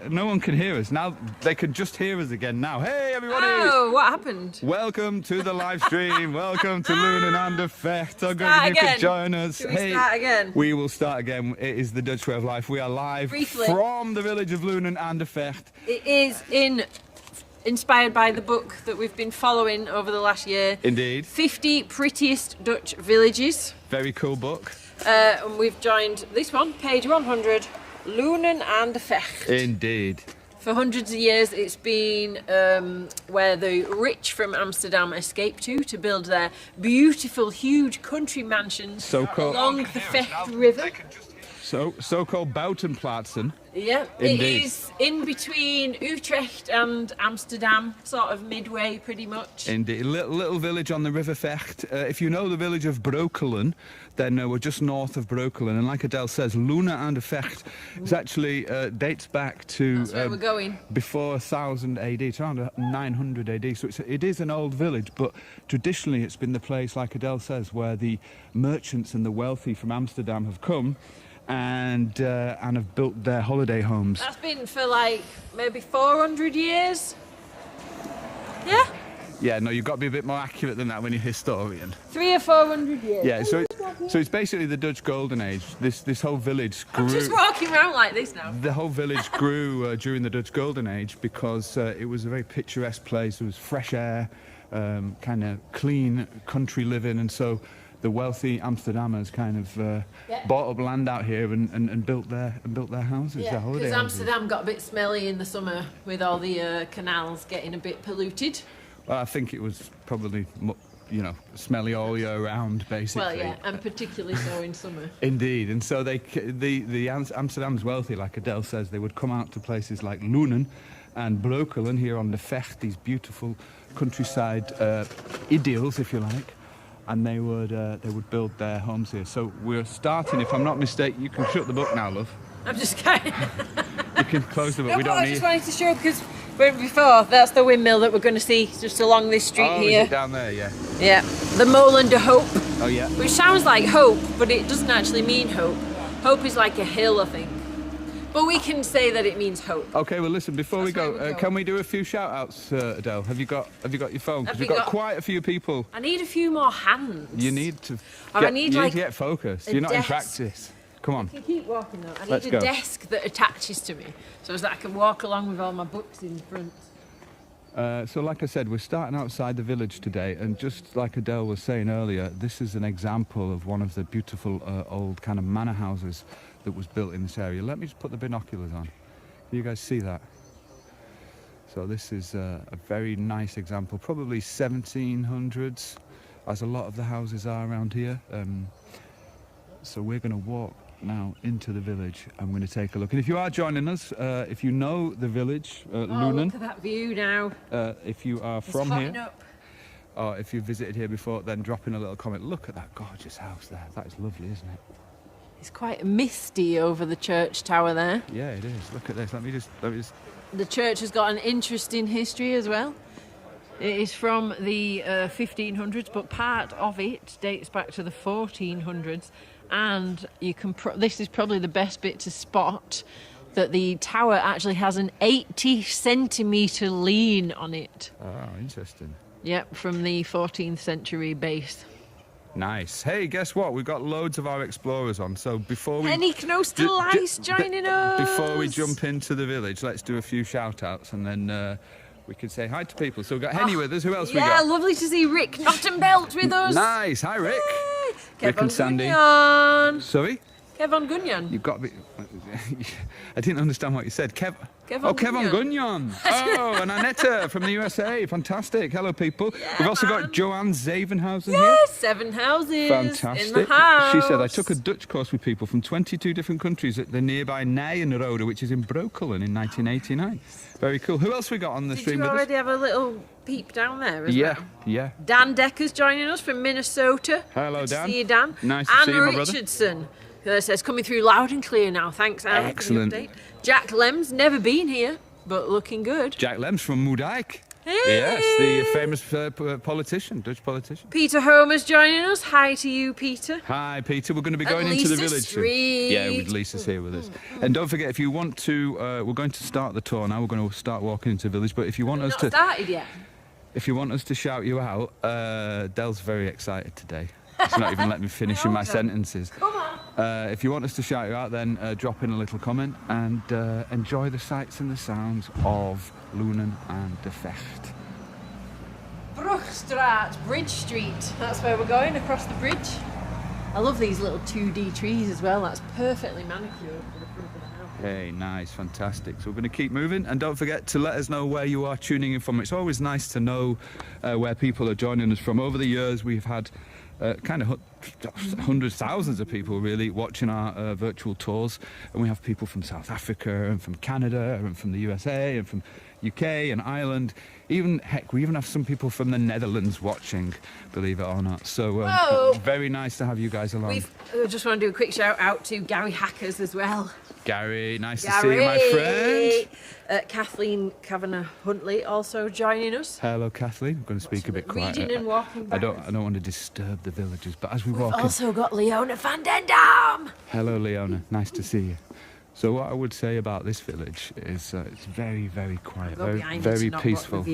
no one can hear us. Now they can just hear us again now. Hey, everybody! Oh, what happened? Welcome to the live stream. Welcome to Loenen aan de Vecht. So good you could join us. Should we start again? We will start again. It is the Dutch way of life. We are live from the village of Loenen aan de Vecht. It is inspired by the book that we've been following over the last year. Indeed. 50 prettiest Dutch villages. Very cool book. And we've joined this one, page 100, Loenen aan de Vecht. Indeed. For hundreds of years it's been where the rich from Amsterdam escape to build their beautiful, huge country mansions along the Vecht River. So-called Buitenplaatsen. Yeah, Indeed. It is in between Utrecht and Amsterdam, sort of midway pretty much. Indeed, little village on the River Vecht. If you know the village of Breukelen, then we're just north of Breukelen. And like Adele says, Loenen aan de Vecht is actually dates back to That's where we're going. Before 1000 AD. It's around 900 AD. So it is an old village, but traditionally it's been the place, like Adele says, where the merchants and the wealthy from Amsterdam have come and have built their holiday homes. That's been for like maybe 400 years. Yeah? Yeah, no, you've got to be a bit more accurate than that when you're a historian. 300 or 400 years. Yeah, so it's basically the Dutch Golden Age. This whole village grew. I'm just walking around like this now. The whole village grew during the Dutch Golden Age because it was a very picturesque place. There was fresh air, kind of clean country living, and so the wealthy Amsterdammers kind of bought up land out here and built their houses, their holiday because houses. Amsterdam got a bit smelly in the summer with all the canals getting a bit polluted. Well, I think it was probably, smelly all year round, basically. Well, yeah, and particularly so in summer. Indeed, and so the Amsterdam's wealthy, like Adele says, they would come out to places like Loenen and Breukelen here on the Vecht, these beautiful countryside idylls, if you like. And they would build their homes here. So we're starting, if I'm not mistaken, you can shut the book now, love. I'm just kidding. You can close the book. No, we don't I need. just wanted to show because before that's the windmill that we're going to see just along this street here. Is it down there? Yeah. Yeah, the Molen de Hope. Oh yeah. Which sounds like hope, but it doesn't actually mean hope. Hope is like a hill, I think. But we can say that it means hope. Okay, well listen, before we go, can we do a few shout-outs, Adele? Have you got your phone? Because we've got quite a few people. I need a few more hands. You need to need to get focused. You're not in practice. Come on. I can keep walking though. I Let's need go. a desk that attaches to me so that I can walk along with all my books in front. So like I said, we're starting outside the village today, and just like Adele was saying earlier, this is an example of one of the beautiful old kind of manor houses that was built in this area. Let me just put the binoculars on. Can you guys see that? So this is a very nice example, probably 1700s, as a lot of the houses are around here. So we're going to walk now into the village. I'm going to take a look. And if you are joining us, if you know the village, Loenen, look at that view now. if you are from here, or if you visited here before, then drop in a little comment. Look at that gorgeous house there. That is lovely, isn't it? It's quite misty over the church tower there. Yeah, it is. Look at this. Let me just. The church has got an interesting history as well. It is from the 1500s, but part of it dates back to the 1400s. And you can. This is probably the best bit to spot that the tower actually has an 80-centimetre lean on it. Oh, interesting. Yep, from the 14th century base. Nice. Hey, guess what? We've got loads of our explorers on. So before we... Henny Knostelice joining us! Before we jump into the village, let's do a few shout-outs and then we can say hi to people. So we've got Henny with us. Who else we got? Yeah, lovely to see Rick Nottenbelt with us. Nice. Hi, Rick. Yay. Rick and Sandy. Gunyan. Sorry? Kevon Gunyan. You've got to be... I didn't understand what you said. Kevon Gunyan. Gunyan. Oh, and Annette from the USA. Fantastic. Hello, people. Yeah, We've also got Joanne Zevenhausen here. Yes, 7 houses. Fantastic. In the house. She said, I took a Dutch course with people from 22 different countries at the nearby Nijenrode, which is in Breukelen in 1989. Very cool. Who else we got on the stream with us? Did you already have a little peep down there as Yeah, well? yeah. Dan Decker's joining us from Minnesota. Hello, Good Dan. to see you, Dan. Nice to Anne see you, my brother. Richardson says, coming through loud and clear now. Thanks, Anne. Excellent. For the update. Jack Lem's never been here, but looking good. Jack Lem's from Moerdijk. Yes, the famous politician, Dutch politician. Peter Homer's joining us. Hi to you, Peter. Hi, Peter. We're going to be going And into the Lisa village. Street. Yeah, with Lisa's here with us. And don't forget, if you want to, we're going to start the tour now. We're going to start walking into the village. But if you want us to, started yet. if you want us to shout you out, Del's very excited today. She's not even letting me finish my sentences. Come on. If you want us to shout you out, then drop in a little comment and enjoy the sights and the sounds of Loenen aan de Vecht. Brugstraat, Bridge Street. That's where we're going, across the bridge. I love these little 2D trees as well. That's perfectly manicured for the front of the house. Hey, nice, fantastic. So we're going to keep moving, and don't forget to let us know where you are tuning in from. It's always nice to know where people are joining us from. Over the years, we've had kind of hundreds, thousands of people really watching our virtual tours, and we have people from South Africa and from Canada and from the USA and from UK and Ireland. Even, heck, we even have some people from the Netherlands watching, believe it or not. So very nice to have you guys along. I just want to do a quick shout out to Gary Hackers as well. Gary, nice to see you, my friend. Kathleen Kavanagh Huntley also joining us. Hello, Kathleen. I'm going to speak a bit quiet. Reading and walking I don't want to disturb the villagers, but as we walk in... Also got Leona van den Dam. Hello, Leona. Nice to see you. So what I would say about this village is it's very, very quiet, very peaceful,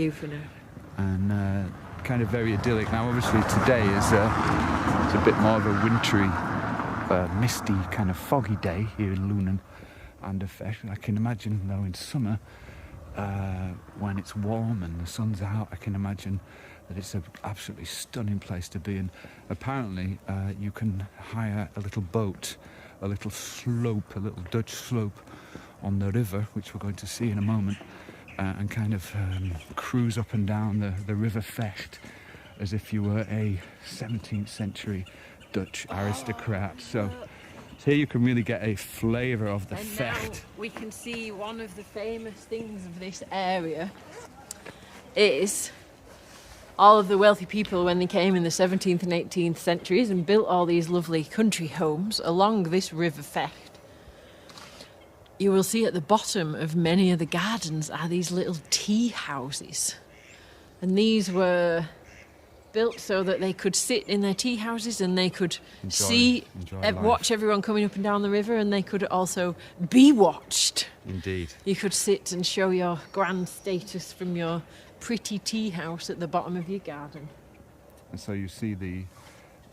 and kind of very idyllic. Now, obviously, today is it's a bit more of a wintry, misty, kind of foggy day here in Loenen aan de Vecht. I can imagine, though, in summer, when it's warm and the sun's out, I can imagine that it's an absolutely stunning place to be. And apparently, you can hire a little boat, a little slope, a little Dutch slope on the river, which we're going to see in a moment, and kind of cruise up and down the River Vecht as if you were a 17th century Dutch aristocrat. So here you can really get a flavour of the Vecht. Now we can see one of the famous things of this area is all of the wealthy people, when they came in the 17th and 18th centuries and built all these lovely country homes along this River Vecht, you will see at the bottom of many of the gardens are these little tea houses. And these were built so that they could sit in their tea houses and they could watch everyone coming up and down the river, and they could also be watched. Indeed. You could sit and show your grand status from your pretty tea house at the bottom of your garden. And so you see the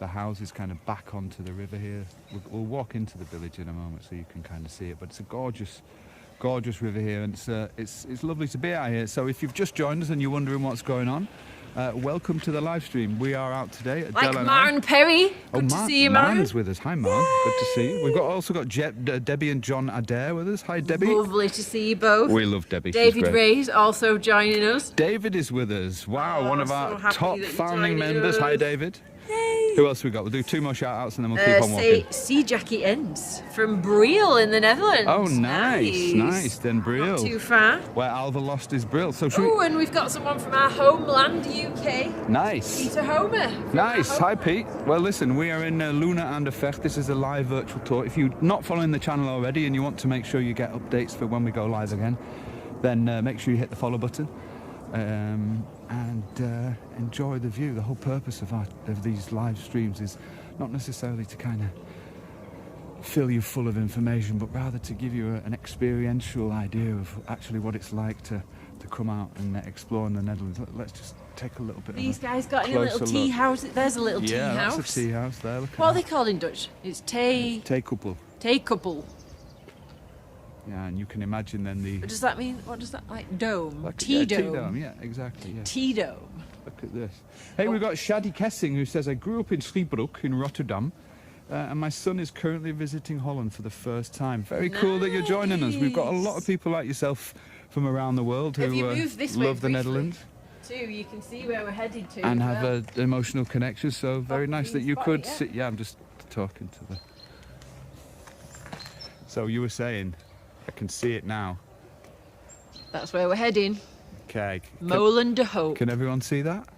houses kind of back onto the river here. We'll walk into the village in a moment so you can kind of see it, but it's a gorgeous river here, and it's lovely to be out here. So if you've just joined us and you're wondering what's going on, welcome to the live stream. We are out today at Like Marn Perry. Good to see you, Marn. Marn's with us. Hi, Marn. Good to see you. We've also got Debbie and John Adair with us. Hi, Debbie. Lovely to see you both. We love Debbie. David Ray's also joining us. David is with us. Wow, one of our top founding members. us. Hi, David. Who else we got? We'll do two more shout-outs and then we'll keep on walking. See Jackie Ends from Briel in the Netherlands. Oh, nice. Then Briel. Not too far. Where Alva lost his Briel. So and we've got someone from our homeland, UK. Nice. Peter Homer. Nice. Hi, Pete. Well, listen, we are in Loenen aan de Vecht. This is a live virtual tour. If you're not following the channel already and you want to make sure you get updates for when we go live again, then make sure you hit the follow button. And enjoy the view. The whole purpose of these live streams is not necessarily to kind of fill you full of information, but rather to give you an experiential idea of actually what it's like to come out and explore in the Netherlands. Let's just take a little bit These of guys got in a little tea house. There's a little tea house. Yeah, that's a tea house there. What are they called in Dutch? It's theekoepel. Theekoepel. Yeah, and you can imagine then the... What does that mean? What does that, like dome? Like tea dome. Tea dome, yeah, exactly. Yeah. Tea dome. Look at this. Hey, we've got Shadi Kessing who says, I grew up in Schiebroek in Rotterdam and my son is currently visiting Holland for the first time. Very cool that you're joining us. We've got a lot of people like yourself from around the world who love the Netherlands. Too, you can see where we're headed to. And have an emotional connection, so very nice that you could sit... Yeah, I'm just talking to the... So you were saying... I can see it now. That's where we're heading. Okay. Molen de Hoop. Can everyone see that?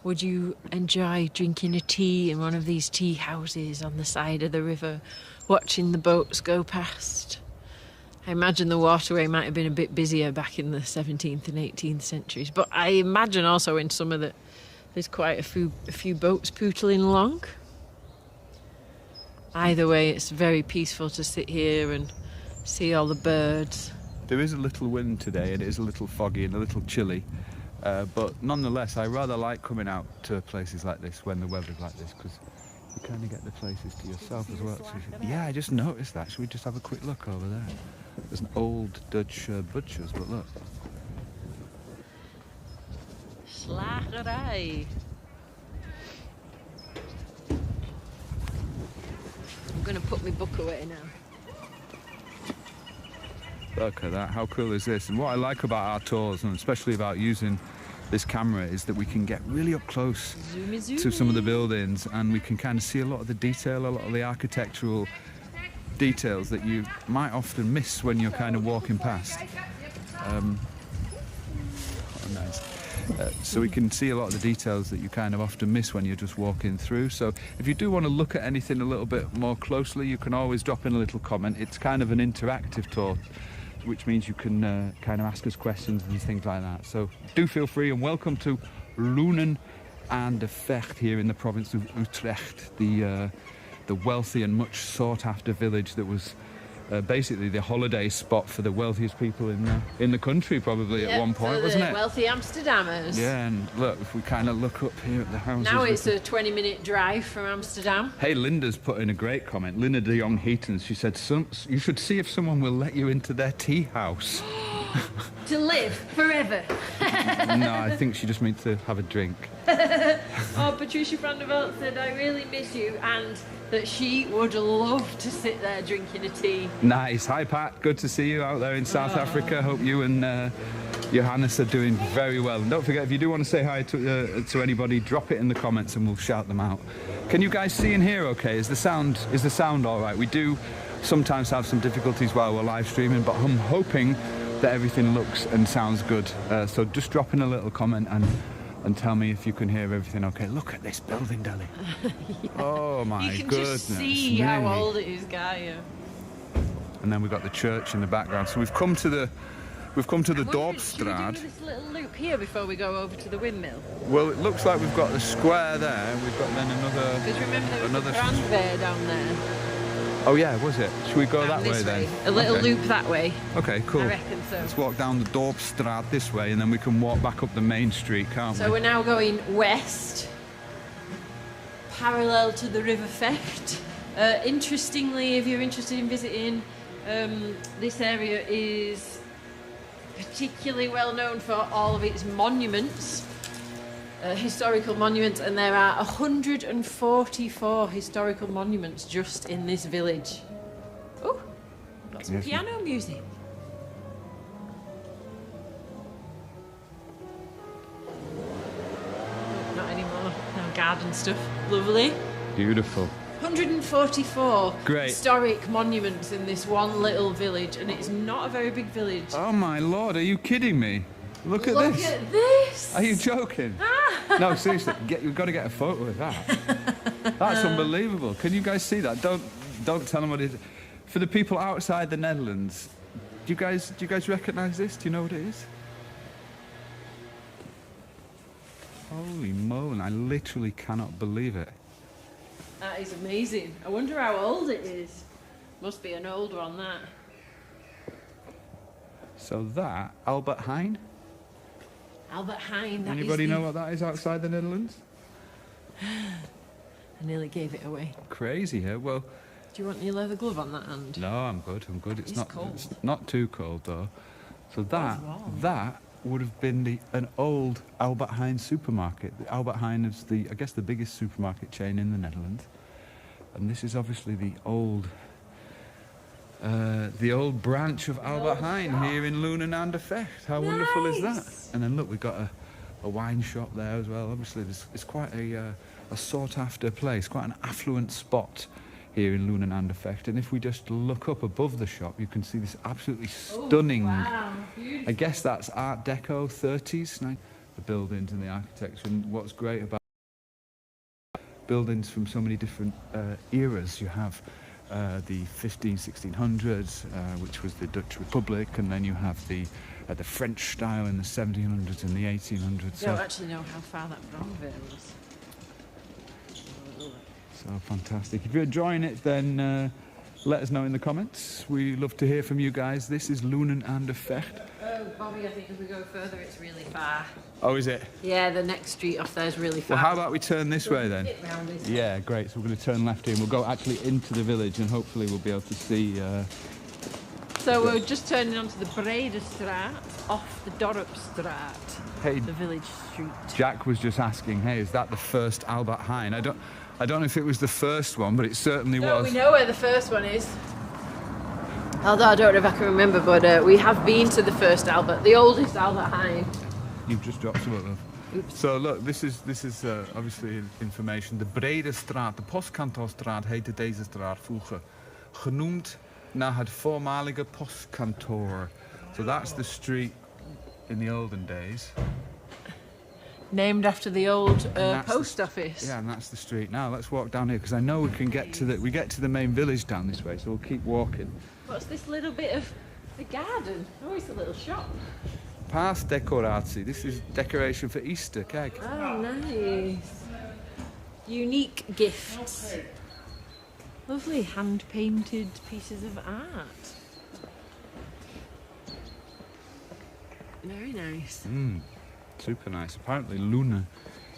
Would you enjoy drinking a tea in one of these tea houses on the side of the river, watching the boats go past? I imagine the waterway might have been a bit busier back in the 17th and 18th centuries, but I imagine also in summer that there's quite a few boats pootling along. Either way, it's very peaceful to sit here and see all the birds. There is a little wind today and it is a little foggy and a little chilly, but nonetheless I rather like coming out to places like this when the weather's like this, because you kind of get the places to yourself as well. Yeah, I just noticed that. Should we just have a quick look over there? There's an old Dutch butcher's, but look. Slagerij. I'm going to put my book away now. Look at that, how cool is this? And what I like about our tours, and especially about using this camera, is that we can get really up close to some of the buildings and we can kind of see a lot of the detail, a lot of the architectural details that you might often miss when you're kind of walking past. Nice. So we can see a lot of the details that you kind of often miss when you're just walking through. So if you do want to look at anything a little bit more closely, you can always drop in a little comment. It's kind of an interactive tour, which means you can kind of ask us questions and things like that. So do feel free, and welcome to Loenen aan de Vecht here in the province of Utrecht, the wealthy and much sought after village that was basically the holiday spot for the wealthiest people in the country, probably at one point, wasn't it? Wealthy Amsterdammers. Yeah, and look, if we kind of look up here at the houses. Now it's a 20-minute drive from Amsterdam. Hey, Linda's put in a great comment. Linda de Jong Heatons, she said, you should see if someone will let you into their tea house. To live forever. No, I think she just means to have a drink. Oh, Patricia van der Veld said, I really miss you, and that she would love to sit there drinking a tea. Nice. Hi, Pat. Good to see you out there in South Africa. Hope you and Johannes are doing very well. And don't forget, if you do want to say hi to anybody, drop it in the comments and we'll shout them out. Can you guys see and hear okay? Is the sound all right? We do sometimes have some difficulties while we're live streaming, but I'm hoping that everything looks and sounds good. So just drop in a little comment and tell me if you can hear everything okay. Look at this building, Deli. Yeah. Oh my goodness. You can just see how old it is, Gaia. And then we've got the church in the background. So we've come to the Dorpsstraat. Should we do this little loop here before we go over to the windmill? Well, it looks like we've got the square there. We've got then another. Because remember there was a brandweer down there. Oh yeah, was it? Should we go that way then? A little loop that way. Okay, cool. I reckon so. Let's walk down the Dorpsstraat this way, and then we can walk back up the main street, can't we? So we're now going west, parallel to the River Vecht. Interestingly, if you're interested in visiting, this area is particularly well known for all of its monuments. Historical monuments, and there are 144 historical monuments just in this village. Oh, got some piano music. Not anymore. No garden stuff. Lovely. Beautiful. 144 Great. Historic monuments in this one little village, and it's not a very big village. Oh my lord, are you kidding me? Look at this. Look at this. Are you joking? No, seriously, you've got to get a photo of that. That's unbelievable. Can you guys see that? Don't tell them what it is. For the people outside the Netherlands, do you guys recognise this? Do you know what it is? Holy moly, I literally cannot believe it. That is amazing. I wonder how old it is. Must be an old one, that. So that, Albert Heijn? Albert Heijn. Anybody know what that is outside the Netherlands? I nearly gave it away. Crazy, huh? Well, do you want your leather glove on that hand? No, I'm good. It's not cold. It's not too cold though. So that would have been an old Albert Heijn supermarket. The Albert Heijn is I guess the biggest supermarket chain in the Netherlands, and this is obviously the old branch of Albert Heijn here in Loenen aan de Vecht. How wonderful is that? And then look, we've got a wine shop there as well. Obviously, it's quite a sought-after place, quite an affluent spot here in Loenen aan de Vecht. And if we just look up above the shop, you can see this absolutely stunning. Oh, wow. I guess that's Art Deco 30s, the buildings and the architecture. And what's great about buildings from so many different eras, you have the 1600s, which was the Dutch Republic, and then you have the French style in the 1700s and the 1800s. I don't actually know how far that Bronville is. So fantastic. If you're enjoying it, then let us know in the comments. We love to hear from you guys. This is Loenen aan de Vecht. Oh, Bobby, I think if we go further, it's really far. Oh, is it? Yeah, the next street off there is really far. Well, how about we turn this way then? Round this Yeah, great. So we're going to turn left here and we'll go actually into the village and hopefully we'll be able to see... So we're just turning onto the Bredestraat off the Dorpstraat, Hey, the village street. Jack was just asking, hey, is that the first Albert Heijn? I don't know if it was the first one, but it certainly was. We know where the first one is. Although I don't know if I can remember, but we have been to the first Albert, the oldest Albert Heijn. You've just dropped some of them. Oops. So look, this is obviously information. De Bredestraat, de Postkantoorstraat heette deze straat vroeger. Genoemd naar het voormalige postkantoor. So that's the street in the olden days. Named after the old post office. Yeah, and that's the street. Now let's walk down here because I know we can get to the main village down this way. So we'll keep walking. What's this little bit of the garden? Oh, it's a little shop. Paasdecoratie. This is decoration for Easter. Kijk. Oh, nice. Unique gifts. Lovely hand-painted pieces of art. Very nice. Super nice. Apparently Loenen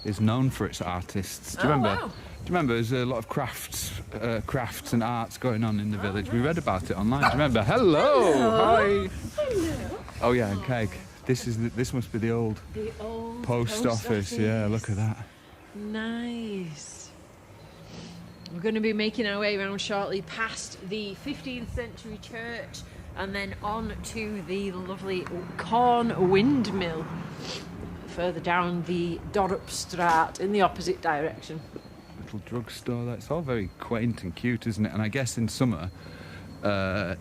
is known for its artists. Do you remember? Wow. Do you remember there's a lot of crafts and arts going on in the village? We read about it online. Do you remember? Hello. Hi. Hello. Oh yeah, and cake. This must be the old post office. Yeah, look at that. Nice. We're going to be making our way around shortly past the 15th century church and then on to the lovely corn windmill further down the Dorpstraat in the opposite direction. Little drugstore there. It's all very quaint and cute, isn't it? And I guess in summer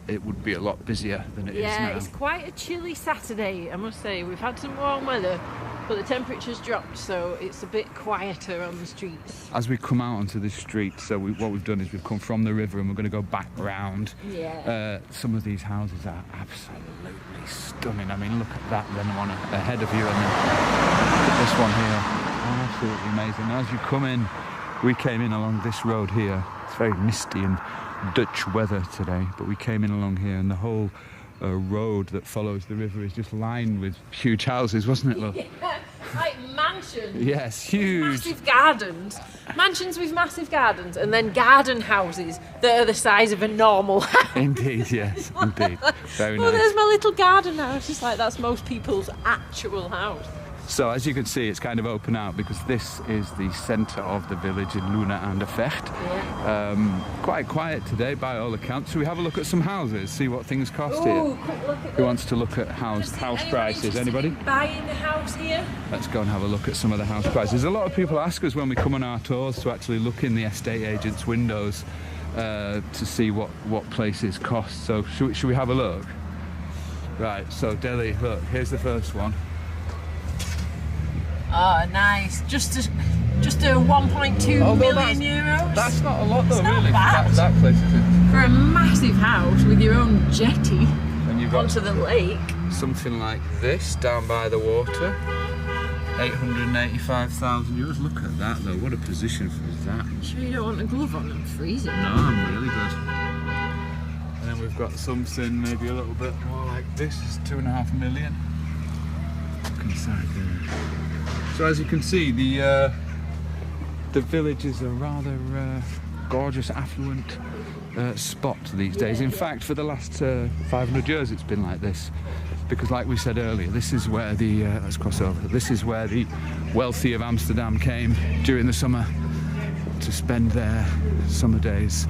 it would be a lot busier than it is now. Yeah, it's quite a chilly Saturday, I must say. We've had some warm weather, but the temperature's dropped, so it's a bit quieter on the streets. As we come out onto the street, so what we've done is we've come from the river and we're going to go back round. Yeah. Some of these houses are absolutely stunning. I mean, look at that, then one ahead of you, and then look at this one here. Absolutely amazing. Now, as you come in, we came in along this road here. It's very misty and Dutch weather today, but we came in along here and the whole road that follows the river is just lined with huge houses, wasn't it, love? Yeah, like mansions. Yes, huge. Massive gardens. Mansions with massive gardens, and then garden houses that are the size of a normal house. Indeed, yes, indeed. Very Oh, nice. there's my little garden house. It's like that's most people's actual house. So as you can see, it's kind of open out because this is the centre of the village in Loenen aan de Vecht. Yeah. Quite quiet today by all accounts. So we have a look at some houses, see what things cost Ooh, here. quick look at Who wants to look at house prices? Anybody? Buying a house here? Let's go and have a look at some of the house prices. A lot of people ask us when we come on our tours to actually look in the estate agents' windows to see what places cost. So should we have a look? Right, so Delhi, look, here's the first one. Oh, nice. Just a 1.2 million euros. That's not a lot though, It's not really. bad. That place is it? For a massive house with your own jetty And you've got onto the lake. something like this down by the water. 885,000 euros. Look at that though. What a position for that. Sure you don't want a glove on? I'm freezing. No, I'm really good. And then we've got something maybe a little bit more like this. It's 2.5 million. Look inside there. So as you can see, the village is a rather gorgeous, affluent spot these days. In fact, for the last 500 years, it's been like this. Because, like we said earlier, this is where the let's cross over. This is where the wealthy of Amsterdam came during the summer to spend their summer days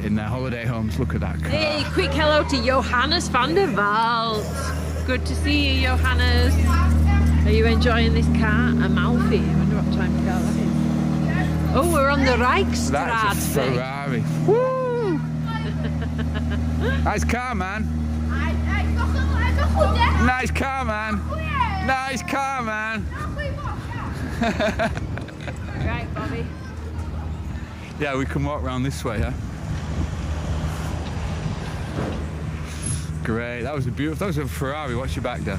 in their holiday homes. Look at that car. Hey, quick hello to Johannes van der Walt. Good to see you, Johannes. Are you enjoying this car? Amalfi. I wonder what time of car that is. Oh, we're on the Rijksstraat. That's a Ferrari. Woo! Nice car, man. Nice car, man. Nice car, man. Right, Bobby. Yeah, we can walk around this way, huh? great. That was a Ferrari. Watch your back there.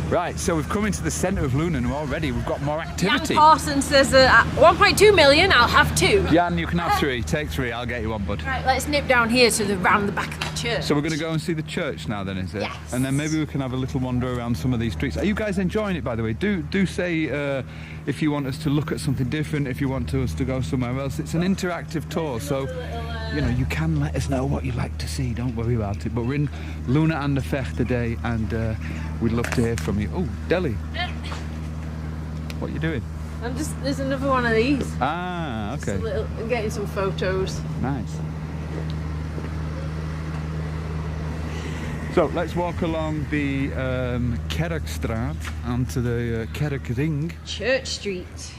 Right, so we've come into the centre of Loenen already. We've got more activity. Jan Parson says 1.2 million, I'll have 2. Jan, you can have 3. Take 3, I'll get you 1, bud. Right, let's nip down here to round the back of the church. So we're going to go and see the church now then, is it? Yes. And then maybe we can have a little wander around some of these streets. Are you guys enjoying it, by the way? Do say if you want us to look at something different, if you want us to go somewhere else. It's an interactive tour, so you know, you can let us know what you'd like to see. Don't worry about it. But we're in Loenen aan de Vecht today, and we'd love to hear from you. Oh, Delhi. What are you doing? There's another one of these. Ah, okay. I'm getting some photos. Nice. So let's walk along the Kerkstraat onto the Kerkring. Church Street.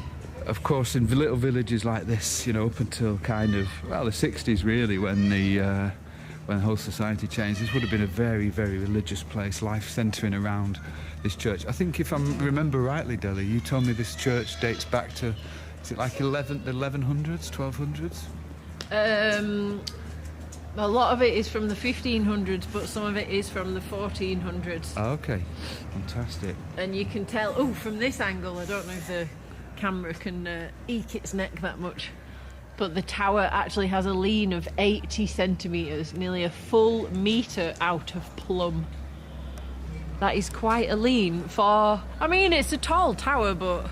Of course, in little villages like this, you know, up until kind of, well, the 60s really, when the whole society changed, this would have been a very, very religious place, life centering around this church. I think if I remember rightly, Delhi, you told me this church dates back to, is it like the 1100s, 1200s? A lot of it is from the 1500s, but some of it is from the 1400s. Oh, okay, fantastic. And you can tell, from this angle, I don't know if the camera can eke its neck that much, but the tower actually has a lean of 80 centimetres, nearly a full metre out of plumb. That is quite a lean for, I mean, it's a tall tower, but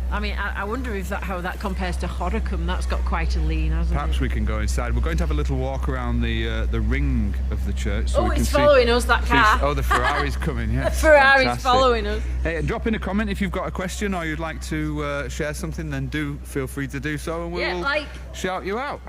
I mean, I wonder how that compares to Horicum. That's got quite a lean, hasn't it? Perhaps we can go inside. We're going to have a little walk around the ring of the church. So it's following us, that car. The Ferrari's coming, yeah. The Ferrari's Fantastic. Following us. Hey, drop in a comment if you've got a question or you'd like to share something, then do feel free to do so and we'll shout you out.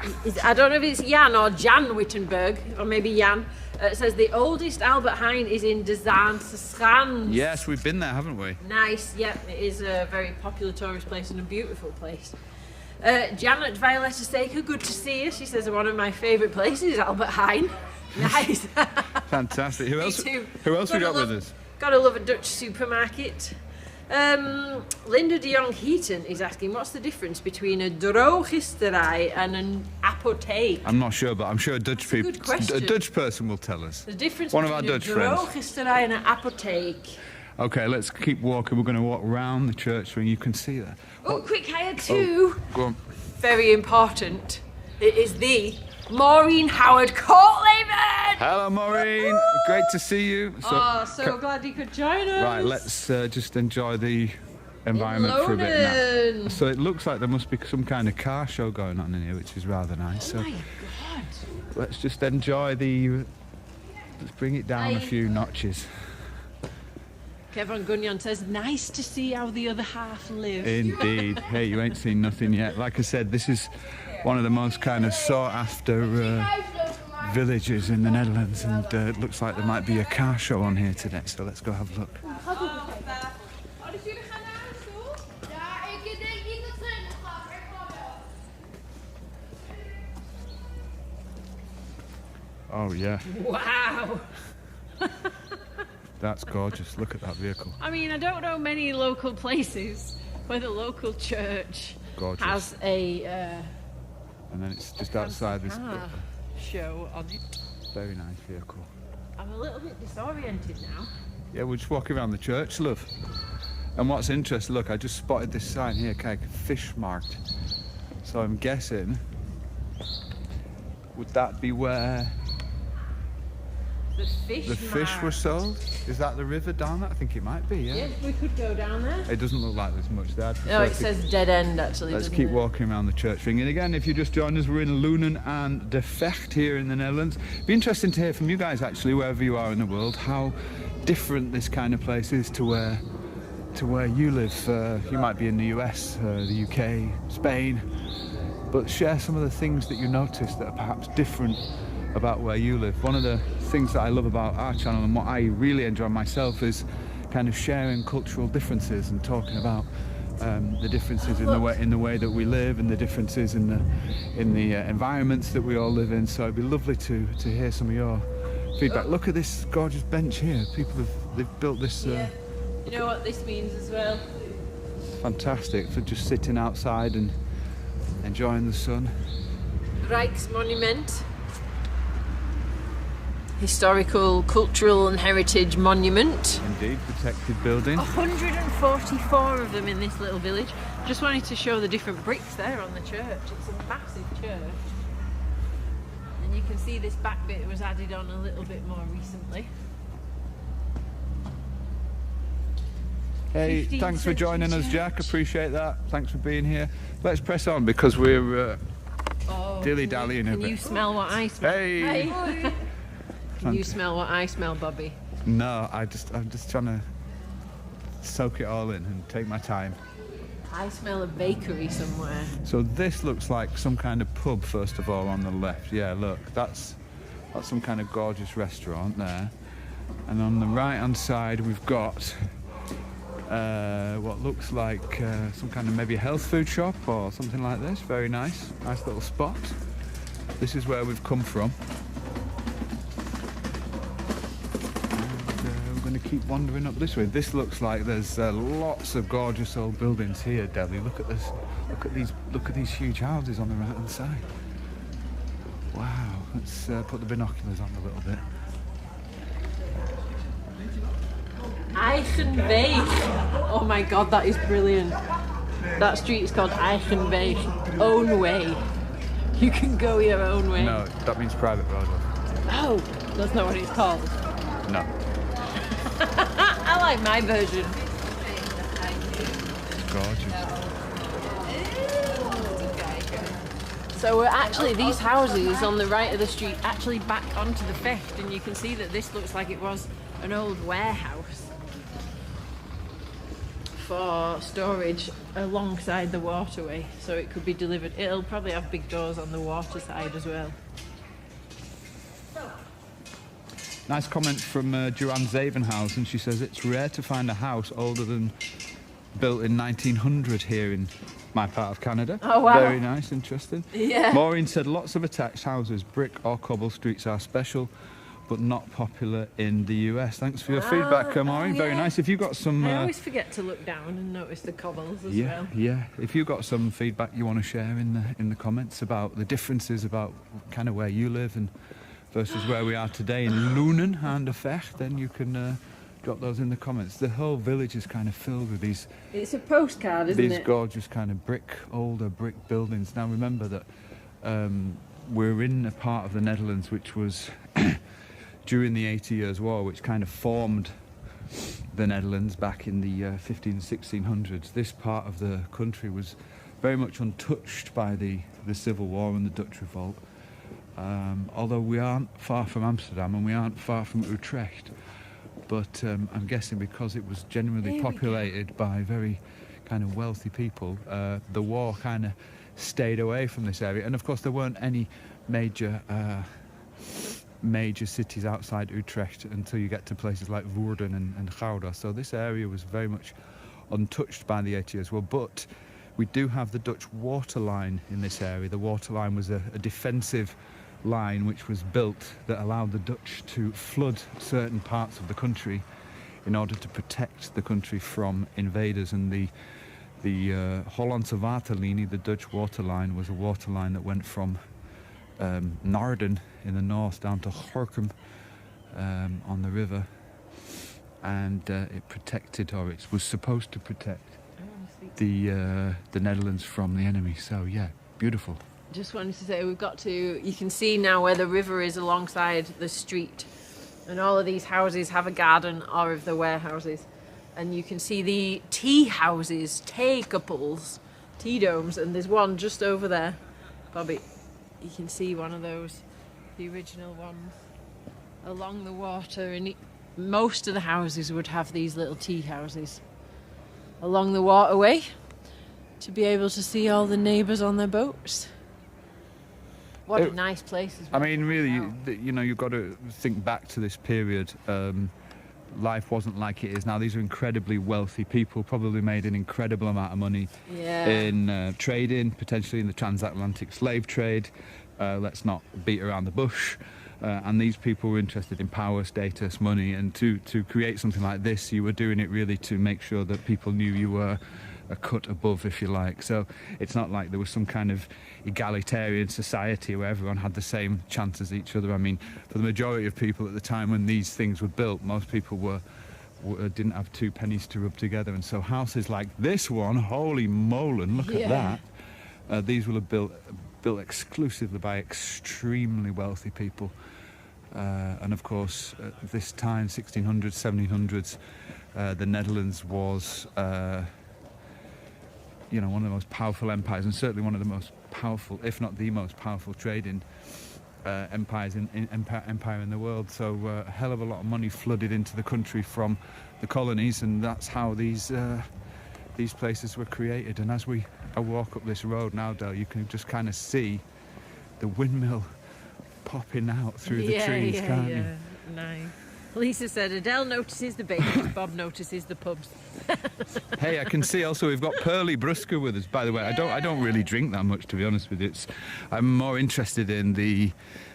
I don't know if it's Jan or Jan Wittenberg, or maybe Jan. It says the oldest Albert Heijn is in De Zaanse Schans. Yes, we've been there, haven't we? Nice, yeah. It is a very popular tourist place and a beautiful place. Janet Violetta Staker, good to see you. She says one of my favourite places is Albert Heijn. Nice. Fantastic. Who else we got with us? Gotta love a Dutch supermarket. Linda de Jong Heaton is asking, what's the difference between a drogisterij and an apotheek? I'm not sure, but I'm sure a Dutch person will tell us. The difference between a drogisterij and an apotheek. Okay, let's keep walking. We're going to walk round the church ring. You can see that. Quick, I had 2. Go on. Very important. It is the Maureen Howard Courtleven. Hello, Maureen. Woo! Great to see you. So glad you could join us. Right, let's just enjoy the environment for a bit now. So it looks like there must be some kind of car show going on in here, which is rather nice. Oh my God. Let's just enjoy let's bring it down a few notches. Kevin Gunyon says, nice to see how the other half live. Indeed. Hey, you ain't seen nothing yet. Like I said, this is one of the most kind of sought after villages in the Netherlands, and it looks like there might be a car show on here today, so let's go have a look. Oh yeah. Wow. That's gorgeous. Look at that vehicle. I mean, I don't know many local places where the local church has a and then it's just outside this show on it. Very nice vehicle. I'm a little bit disoriented now. Yeah, we're just walking around the church, love. And what's interesting, look, I just spotted this sign here, Kijk, fish market. So I'm guessing, would that be where the fish were sold? Is that the river down there? I think it might be, yeah. Yes, we could go down there. It doesn't look like there's much there. No, it says dead end actually. Let's keep walking around the church ring. And again, if you just joined us, we're in Loenen aan de Vecht here in the Netherlands. It'd be interesting to hear from you guys actually, wherever you are in the world, how different this kind of place is to where you live. You might be in the US, the UK, Spain, but share some of the things that you notice that are perhaps different about where you live. One of the things that I love about our channel and what I really enjoy myself is kind of sharing cultural differences and talking about the differences in the way that we live and the differences in the environments that we all live in. So it'd be lovely to hear some of your feedback. Look at this gorgeous bench here. They've built this. You know what this means as well? Fantastic for just sitting outside and enjoying the sun. Rijksmonument. historical, cultural and heritage monument. Indeed, protected building. 144 of them in this little village. Just wanted to show the different bricks there on the church. It's a massive church. And you can see this back bit was added on a little bit more recently. Hey, thanks for joining us, Jack. Appreciate that. Thanks for being here. Let's press on because we're dilly-dallying a bit. Can you smell what I smell? Hey! Can you smell what I smell, Bobby? No, I'm just trying to soak it all in and take my time. I smell a bakery somewhere. So this looks like some kind of pub, first of all, on the left. Yeah, look, that's some kind of gorgeous restaurant there. And on the right-hand side, we've got what looks like some kind of maybe a health food shop or something like this. Very nice little spot. This is where we've come from. And we're going to keep wandering up this way. This looks like there's lots of gorgeous old buildings here, Delhi. Look at this. Look at these huge houses on the right hand side. Wow. Let's put the binoculars on a little bit. Eichenweg. Oh my god, that is brilliant. That street is called Eichenweg. Own way. You can go your own way. No, that means private road. Oh, that's not what it's called. No. I like my version. Gorgeous. So we're actually, these houses on the right of the street actually back onto the Vecht, and you can see that this looks like it was an old warehouse for storage alongside the waterway, so it could be delivered. It'll probably have big doors on the water side as well. Nice comment from Joanne Zavenhausen. She says it's rare to find a house older than built in 1900 here in my part of Canada. Oh wow. Very nice, interesting. Yeah. Maureen said lots of attached houses, brick or cobble streets are special but not popular in the US. Thanks for your feedback, Maureen. Very nice. If you've got some... I always forget to look down and notice the cobbles as well. Yeah. If you've got some feedback you want to share in the comments about the differences about kind of where you live and versus where we are today in Loenen aan de Vecht, then you can drop those in the comments. The whole village is kind of filled with these... It's a postcard, isn't it? These gorgeous kind of older brick buildings. Now remember that we're in a part of the Netherlands which was... during the 80 Years' War, which kind of formed the Netherlands back in the 1600s, this part of the country was very much untouched by the Civil War and the Dutch Revolt. Although we aren't far from Amsterdam and we aren't far from Utrecht, but I'm guessing because it was generally populated by very kind of wealthy people, the war kind of stayed away from this area. And of course there weren't any major cities outside Utrecht until you get to places like Woerden and Gouda. So this area was very much untouched by the 80 Years' War. But we do have the Dutch water line in this area. The water line was a defensive line which was built that allowed the Dutch to flood certain parts of the country in order to protect the country from invaders. And the Hollandse Waterlinie, the Dutch water line, was a water line that went from Naarden in the north down to Gorkum on the river, and it protected, or it was supposed to protect, the Netherlands from the enemy. So yeah, beautiful. Just wanted to say you can see now where the river is alongside the street, and all of these houses have a garden or of the warehouses, and you can see the tea houses, tea couples, tea domes, and there's one just over there, Bobby. You can see one of those, the original ones, along the water, and most of the houses would have these little tea houses along the waterway to be able to see all the neighbours on their boats. What a nice place as well. I mean, really, you've got to think back to this period. Life wasn't like it is now. These are incredibly wealthy people, probably made an incredible amount of money in trading, potentially in the transatlantic slave trade. Let's not beat around the bush. And these people were interested in power, status, money, and to create something like this, you were doing it really to make sure that people knew you were a cut above, if you like. So it's not like there was some kind of egalitarian society where everyone had the same chance as each other. I mean, for the majority of people at the time when these things were built, most people didn't have two pennies to rub together, and so houses like this one, holy moly, look at that. These will have built exclusively by extremely wealthy people, and of course at this time, 1600s, 1700s, the Netherlands was one of the most powerful empires, and certainly one of the most powerful, if not the most powerful, trading empire in the world. So a hell of a lot of money flooded into the country from the colonies, and that's how these places were created. And as I walk up this road now, Dale, you can just kind of see the windmill popping out through the trees, can't you? Nice. Lisa said Adele notices the bakers, Bob notices the pubs. Hey, I can see also we've got Pearly Brusker with us. By the way, I don't really drink that much, to be honest with you. I'm more interested in the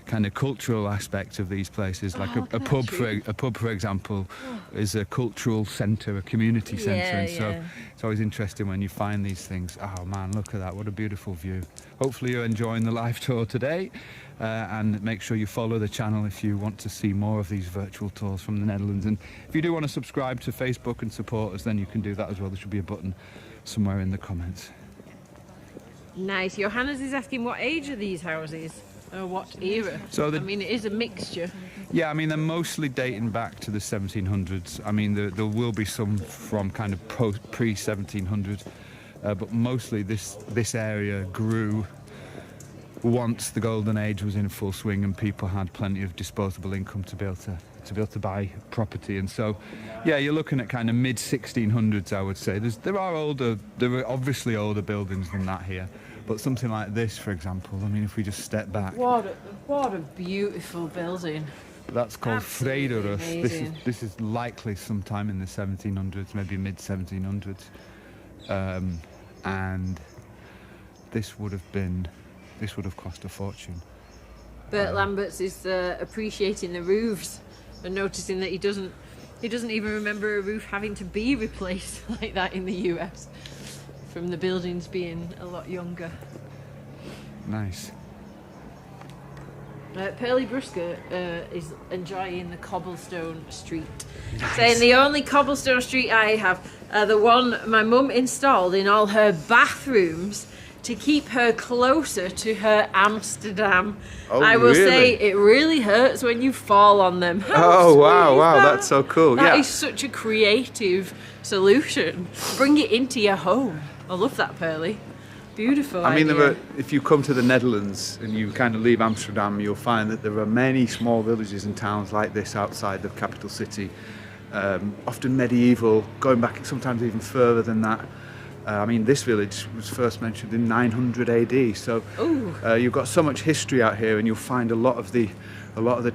kind of cultural aspect of these places. Like a pub, for example, is a cultural centre, a community centre, and so it's always interesting when you find these things. Oh man, look at that! What a beautiful view. Hopefully you're enjoying the live tour today. And make sure you follow the channel if you want to see more of these virtual tours from the Netherlands. And if you do want to subscribe to Facebook and support us, then you can do that as well. There should be a button somewhere in the comments. Nice. Johannes is asking, what age are these houses? Or what era? So I mean, it is a mixture. Yeah, I mean, they're mostly dating back to the 1700s. I mean, there will be some from kind of pre-1700s, but mostly this area grew once the golden age was in full swing and people had plenty of disposable income to be able to buy property. And so, yeah, you're looking at kind of mid 1600s, I would say. There are obviously older buildings than that here, but something like this, for example, I mean, if we just step back. What a beautiful building. That's called Frederus. This is likely sometime in the 1700s, maybe mid 1700s, and this would have cost a fortune. Bert Lamberts is appreciating the roofs and noticing that he doesn't even remember a roof having to be replaced like that in the US, from the buildings being a lot younger. Nice. Pearly Brusker is enjoying the cobblestone street. Nice. Saying the only cobblestone street I have, the one my mum installed in all her bathrooms to keep her closer to her Amsterdam. I will say it really hurts when you fall on them. Wow, that's so cool. That is such a creative solution. Bring it into your home. I love that, Pearly. Beautiful. I mean, if you come to the Netherlands and you kind of leave Amsterdam, you'll find that there are many small villages and towns like this outside the capital city, often medieval, going back sometimes even further than that. I mean, this village was first mentioned in 900 AD, so you've got so much history out here, and you'll find a lot of the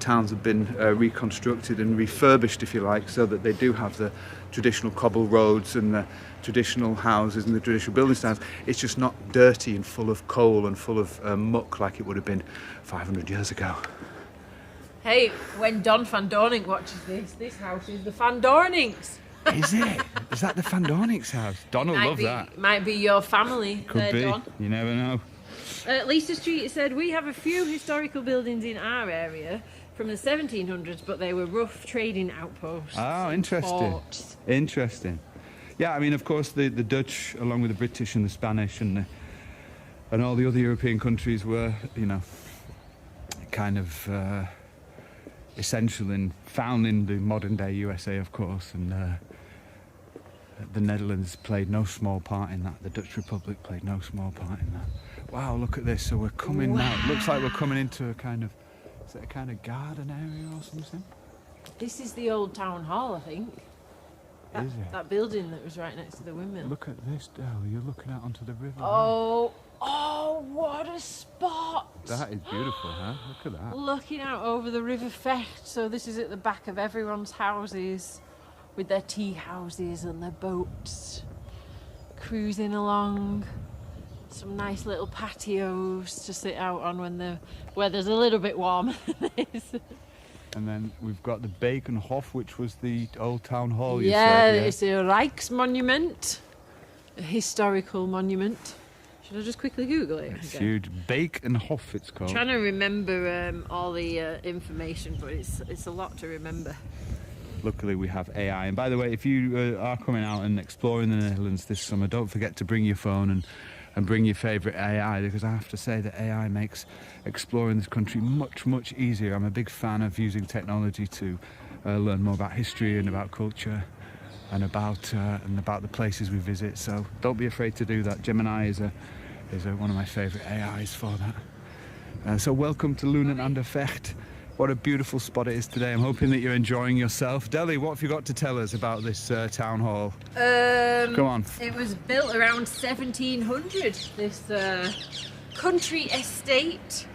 towns have been reconstructed and refurbished, if you like, so that they do have the traditional cobble roads and the traditional houses and the traditional building styles. It's just not dirty and full of coal and full of muck like it would have been 500 years ago. Hey, when Don van Dornink watches this house is the Van Dorninks. Is it? Is that the Van Dornink's house? Don will love that. Might be your family. Could be. Don. You never know. Lisa Street said, we have a few historical buildings in our area from the 1700s, but they were rough trading outposts. Oh, interesting. Forts. Interesting. Yeah, I mean, of course, the Dutch, along with the British and the Spanish and all the other European countries were, kind of essential in founding the modern-day USA, of course, and the Netherlands played no small part in that. The Dutch Republic played no small part in that. Wow, look at this. So we're coming now. It looks like we're coming into a kind of, is it a kind of garden area or something? This is the old town hall, I think. Is it? That building that was right next to the windmill. Look at this, Dale. You're looking out onto the river. Oh, what a spot! That is beautiful, huh? Look at that. Looking out over the River Vecht. So this is at the back of everyone's houses, with their tea houses and their boats, cruising along. some nice little patios to sit out on when the weather's a little bit warmer than this. And then we've got the Bakenhof, which was the old town hall. You Yeah, said, it's a Rijksmonument, a historical monument. Should I just quickly Google it? It's again? huge. Bakenhof, it's called. I'm trying to remember all the information, but it's a lot to remember. Luckily, we have AI. And by the way, if you are coming out and exploring the Netherlands this summer, don't forget to bring your phone and bring your favourite AI, because I have to say that AI makes exploring this country much, much easier. I'm a big fan of using technology to learn more about history and about culture and about the places we visit. So don't be afraid to do that. Gemini is one of my favourite AIs for that. So welcome to Loenen aan de Vecht. What a beautiful spot it is today. I'm hoping that you're enjoying yourself. Deli, what have you got to tell us about this town hall? Come on. It was built around 1700, this country estate.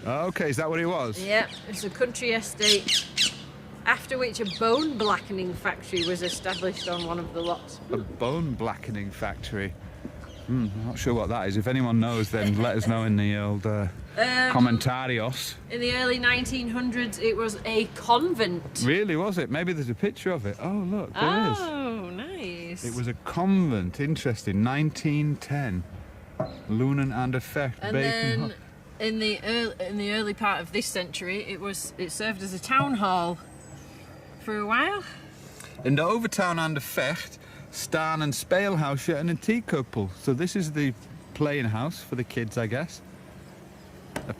Okay, is that what it was? Yeah, it's a country estate, after which a bone blackening factory was established on one of the lots. A bone blackening factory? I'm not sure what that is. If anyone knows, then let us know in the old commentarios. In the early 1900s, it was a convent. Really, was it? Maybe there's a picture of it. Oh, look, there is. Oh, nice. It was a convent. Interesting. 1910. Loenen aan de Vecht. And then in the early part of this century, it served as a town hall for a while. In de Overtown aan de Vecht staan een speelhuisje en een teacuppel. So this is the playing house for the kids, I guess. A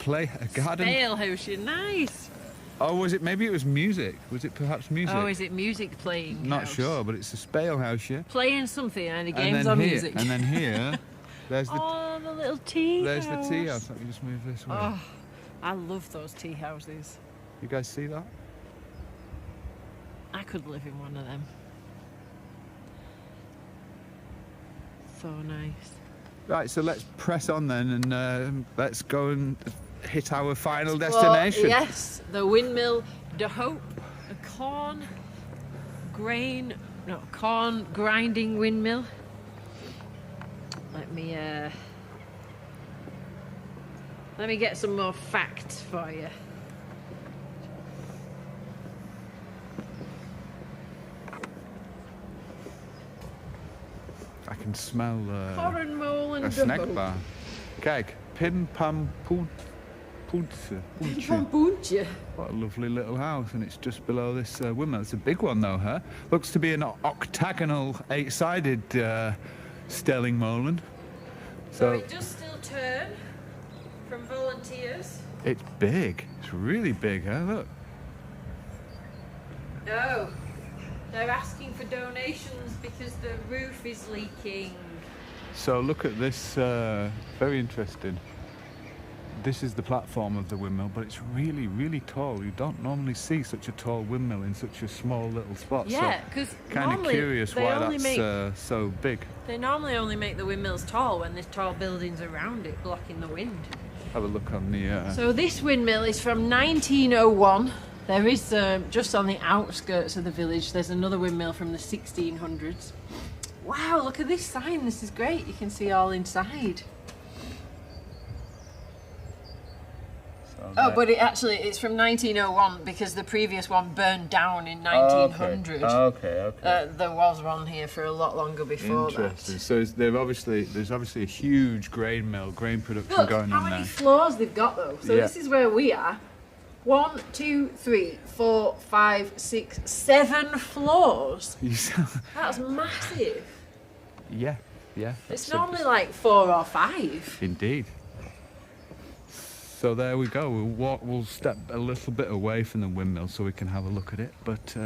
garden. Speelhuisje, nice. Oh, was it? Maybe it was music. Was it perhaps music? Oh, is it music playing? Not house? sure, but it's a speelhuisje. Playing something, and the games then or here, music. And then here, there's the oh, the little tea there's house. the tea house. Let me just move this way. Oh, I love those tea houses. You guys see that? I could live in one of them. So nice. Right, so let's press on then, and let's go and hit our final destination. Well, yes, the windmill De Hoop, a corn grinding windmill. Let me get some more facts for you. I can smell Korenmolen a De snack Hoop. bar. Kijk, Pim Pam Poentje. Poontje. What a lovely little house, and it's just below this windmill. It's a big one though, huh? Looks to be an octagonal, eight-sided stellingmolen. So it does still turn from volunteers. It's big. It's really big, huh? Look. No, they're asking for donations because the roof is leaking. So look at this, very interesting. This is the platform of the windmill, but it's really, really tall. You don't normally see such a tall windmill in such a small little spot. Yeah, because so kind of curious why that's so big. They normally only make the windmills tall when there's tall buildings around it blocking the wind. Have a look on the... So this windmill is from 1901. There is, just on the outskirts of the village, there's another windmill from the 1600s. Wow, look at this sign. This is great. You can see all inside. Oh, but it's from 1901 because the previous one burned down in 1900. Okay. There was one here for a lot longer before Interesting. that. So there's obviously a huge grain production Look, going how on many there. floors they've got though. So this is where we are. 1, 2, 3, 4, 5, 6, 7 floors. That's massive. Yeah. It's normally like 4 or 5. Indeed. So there we go. We'll step a little bit away from the windmill so we can have a look at it. But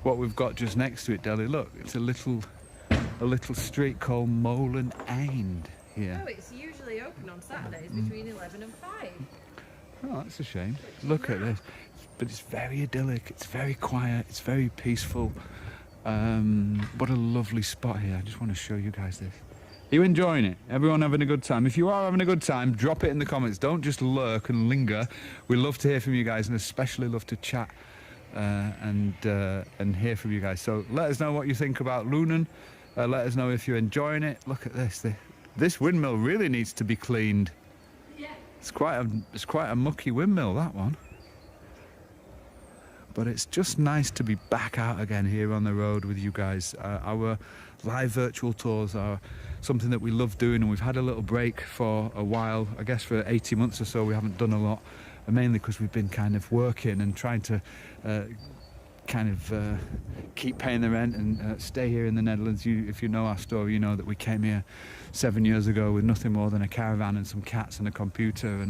what we've got just next to it, Deli, look, it's a little street called Loenen aan here. Oh, it's usually open on Saturdays between 11 and 5. Oh, that's a shame. Look at this. But it's very idyllic. It's very quiet. It's very peaceful. What a lovely spot here. I just want to show you guys this. Are you enjoying it? Everyone having a good time? If you are having a good time, drop it in the comments. Don't just lurk and linger. We love to hear from you guys, and especially love to chat and hear from you guys. So let us know what you think about Loenen. Let us know if you're enjoying it. Look at this. This windmill really needs to be cleaned. Yeah. It's quite a mucky windmill, that one. But it's just nice to be back out again here on the road with you guys. Our live virtual tours are something that we love doing, and we've had a little break for a while. I guess for 18 months or so we haven't done a lot, mainly because we've been kind of working and trying to keep paying the rent and stay here in the Netherlands. If you know our story, you know that we came here 7 years ago with nothing more than a caravan and some cats and a computer.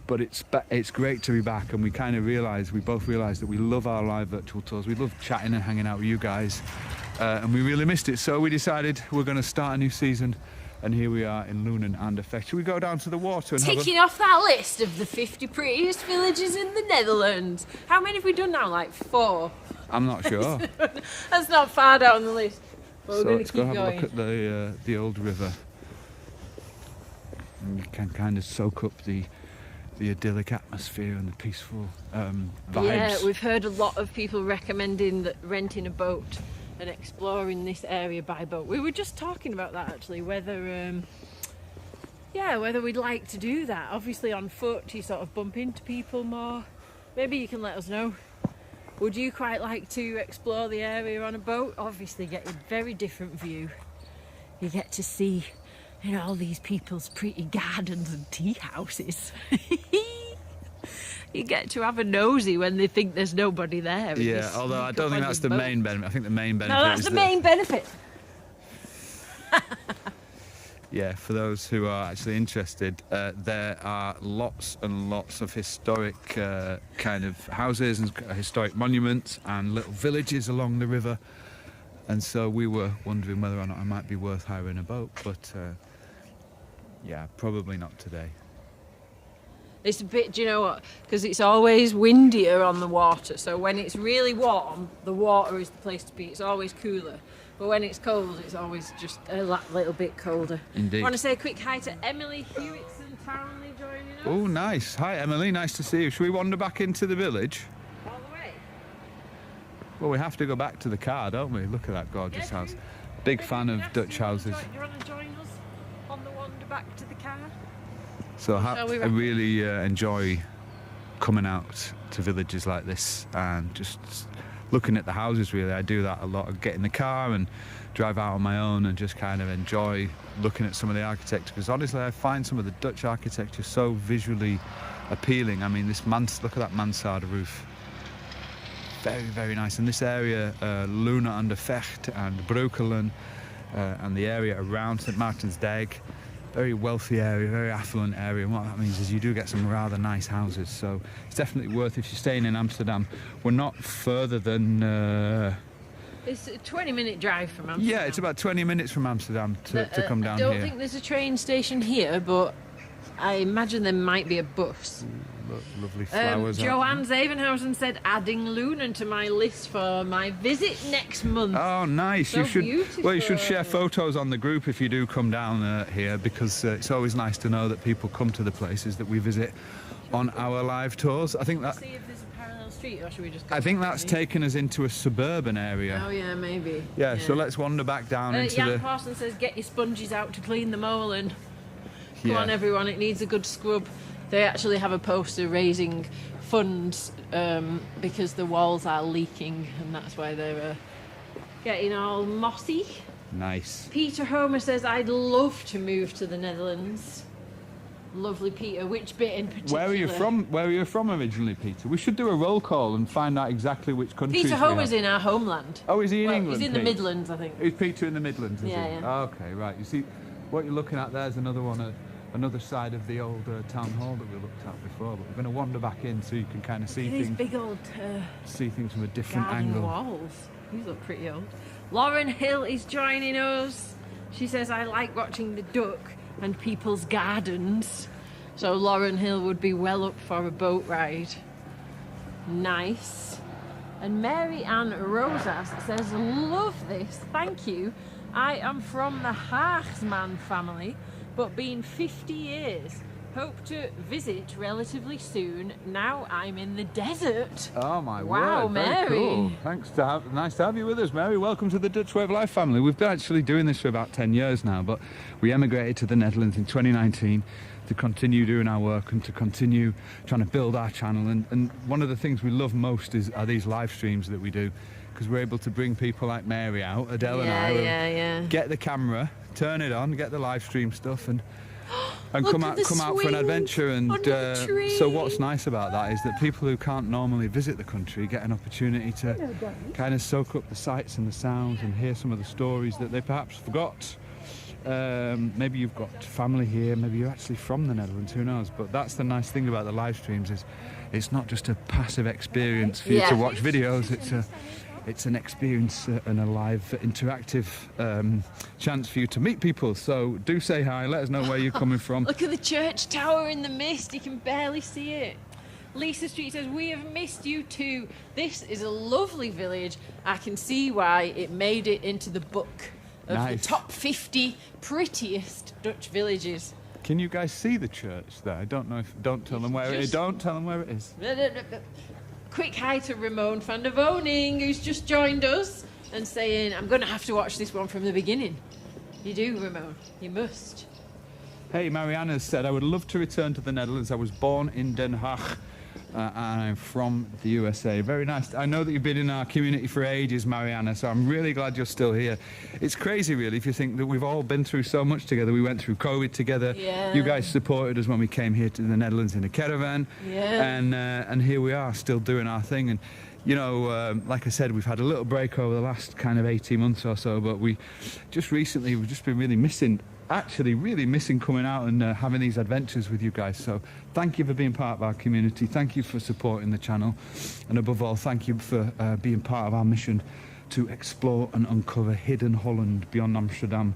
But it's great to be back, and we both realised that we love our live virtual tours. We love chatting and hanging out with you guys, and we really missed it. So we decided we're going to start a new season. And here we are in Loenen aan de Vecht. Should we go down to the water and ticking off that list of the 50 prettiest villages in the Netherlands? How many have we done now? Like 4? I'm not sure. That's not far down the list. But So we're let's going go to have keep a look going. at the old river. And you can kind of soak up the idyllic atmosphere and the peaceful vibes. Yeah, we've heard a lot of people recommending that renting a boat and exploring this area by boat. We were just talking about that actually, whether we'd like to do that. Obviously on foot you sort of bump into people more. Maybe you can let us know. Would you quite like to explore the area on a boat? Obviously get a very different view. You get to see, all these people's pretty gardens and tea houses. You get to have a nosy when they think there's nobody there. Yeah, although I don't think that's the main benefit. I think the main benefit No, that's is the main benefit. Yeah, for those who are actually interested, there are lots and lots of historic kind of houses and historic monuments and little villages along the river. And so we were wondering whether or not it might be worth hiring a boat, but yeah, probably not today. It's a bit, do you know what? Because it's always windier on the water. So when it's really warm, the water is the place to be. It's always cooler. But when it's cold, it's always just a little bit colder. Indeed. I want to say a quick hi to Emily Hewitson Townley joining us. Oh, nice. Hi, Emily. Nice to see you. Should we wander back into the village? All the way. Well, we have to go back to the car, don't we? Look at that gorgeous house. Big fan of Dutch houses. Do you want to join us on the wander back to the car? So Shall we I wrap really enjoy coming out to villages like this and just looking at the houses, really. I do that a lot. I get in the car and drive out on my own and just kind of enjoy looking at some of the architecture, because honestly I find some of the Dutch architecture so visually appealing. I mean, look at that mansard roof. Very, very nice. And this area, Loenen aan de Vecht and Breukelen, and the area around St. Martin's Dijk, very wealthy area, very affluent area, and what that means is you do get some rather nice houses, so it's definitely worth, if you're staying in Amsterdam. We're not further than It's a 20-minute drive from Amsterdam. yeah, it's about 20 minutes from Amsterdam to come down I don't here. think there's a train station here, but I imagine there might be a bus. Lovely flowers. Joanne Zevenhausen said, adding Loenen to my list for my visit next month. Oh, nice. So beautiful. You should share photos on the group if you do come down here, because it's always nice to know that people come to the places that we visit on our live tours. I think that. See if there's a parallel street, or should we just go I think back that's here? taken us into a suburban area. Oh yeah, maybe. Yeah, so let's wander back down into Jan the. Parson says, get your sponges out to clean the molen. Come Yeah. on everyone, it needs a good scrub. They actually have a poster raising funds because the walls are leaking, and that's why they're getting all mossy. Nice. Peter Homer says, I'd love to move to the Netherlands. Lovely Peter. Which bit in particular? Where are you from originally, Peter? We should do a roll call and find out exactly which countries. Peter we Homer's have. in our homeland. Oh, is he in Well, England? he's in the Pete? Midlands, I think. Is Peter in the Midlands? Is Yeah, he? yeah. Okay, right. You see, what you're looking at there's another one, another side of the old town hall that we looked at before. But we're going to wander back in so you can kind of see These things. big old See things from a different garden angle. walls. These look pretty old. Lauren Hill is joining us. She says, I like watching the duck and people's gardens. So Lauren Hill would be well up for a boat ride. Nice. And Mary Ann Rosas says, love this, thank you. I am from the Haagsman family, but been 50 years Hope to visit relatively soon. Now I'm in the desert. Oh my wow, word! Very Mary. cool. Thanks nice to have you with us, Mary. Welcome to the Dutch Way of Life family. We've been actually doing this for about 10 years now, but we emigrated to the Netherlands in 2019 to continue doing our work and to continue trying to build our channel. And one of the things we love most are these live streams that we do, because we're able to bring people like Mary out, Adele and I, get the camera, turn it on, get the live stream stuff, and come out for an adventure. And so what's nice about that is that people who can't normally visit the country get an opportunity to kind of soak up the sights and the sounds and hear some of the stories that they perhaps forgot. Maybe you've got family here, maybe you're actually from the Netherlands, who knows. But that's the nice thing about the live streams, is it's not just a passive experience for you to watch videos, it's an experience and a live interactive chance for you to meet people. So do say hi, let us know where you're coming from. Look at the church tower in the mist, you can barely see it. Lisa Street says, we have missed you too. This is a lovely village. I can see why it made it into the book of the top 50 prettiest Dutch villages. Can you guys see the church there? I don't know if, don't tell them where it is. Don't tell them where it is. Quick hi to Ramon van der Woning, who's just joined us and saying, I'm going to have to watch this one from the beginning. You do, Ramon. You must. Hey, Marianne said, I would love to return to the Netherlands. I was born in Den Haag and I'm from the USA. Very nice. I know that you've been in our community for ages, Mariana, so I'm really glad you're still here. It's crazy, really, if you think that we've all been through so much together. We went through COVID together. Yeah. You guys supported us when we came here to the Netherlands in a caravan. Yeah. And here we are, still doing our thing. And you know, like I said, we've had a little break over the last kind of 18 months or so, but we've just been really missing coming out and having these adventures with you guys. So thank you for being part of our community, thank you for supporting the channel, and above all, thank you for being part of our mission to explore and uncover hidden Holland beyond Amsterdam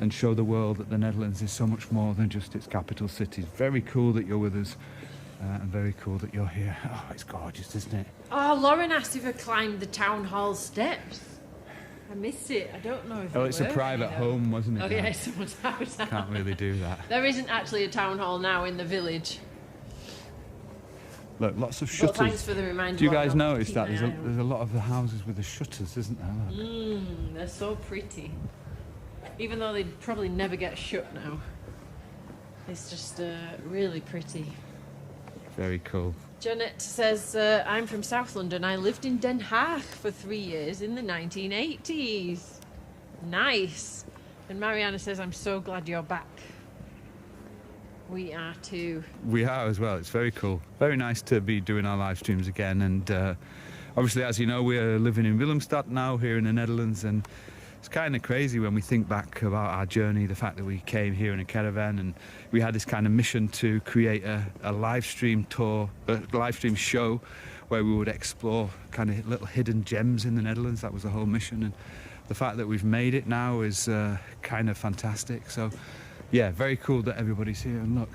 and show the world that the Netherlands is so much more than just its capital cities. Very cool that you're with us. And very cool that you're here. Oh, it's gorgeous, isn't it? Oh, Lauren asked if I climbed the town hall steps. I missed it. I don't know if it's a private home, wasn't it? Oh, yeah, someone's house. Can't really do that. There isn't actually a town hall now in the village. Look, lots of shutters. Well, thanks for the reminder. Do you guys notice that? There's a lot of the houses with the shutters, isn't there? They're so pretty. Even though they'd probably never get shut now. It's just really pretty. Very cool. Janet says, I'm from South London. I lived in Den Haag for 3 years in the 1980s. Nice. And Mariana says, I'm so glad you're back. We are too. We are as well. It's very cool. Very nice to be doing our live streams again. And obviously, as you know, we're living in Willemstad now here in the Netherlands. And it's kind of crazy when we think back about our journey, the fact that we came here in a caravan and we had this kind of mission to create a live stream tour, a live stream show where we would explore kind of little hidden gems in the Netherlands. That was the whole mission. And the fact that we've made it now is kind of fantastic. So, yeah, very cool that everybody's here. And look,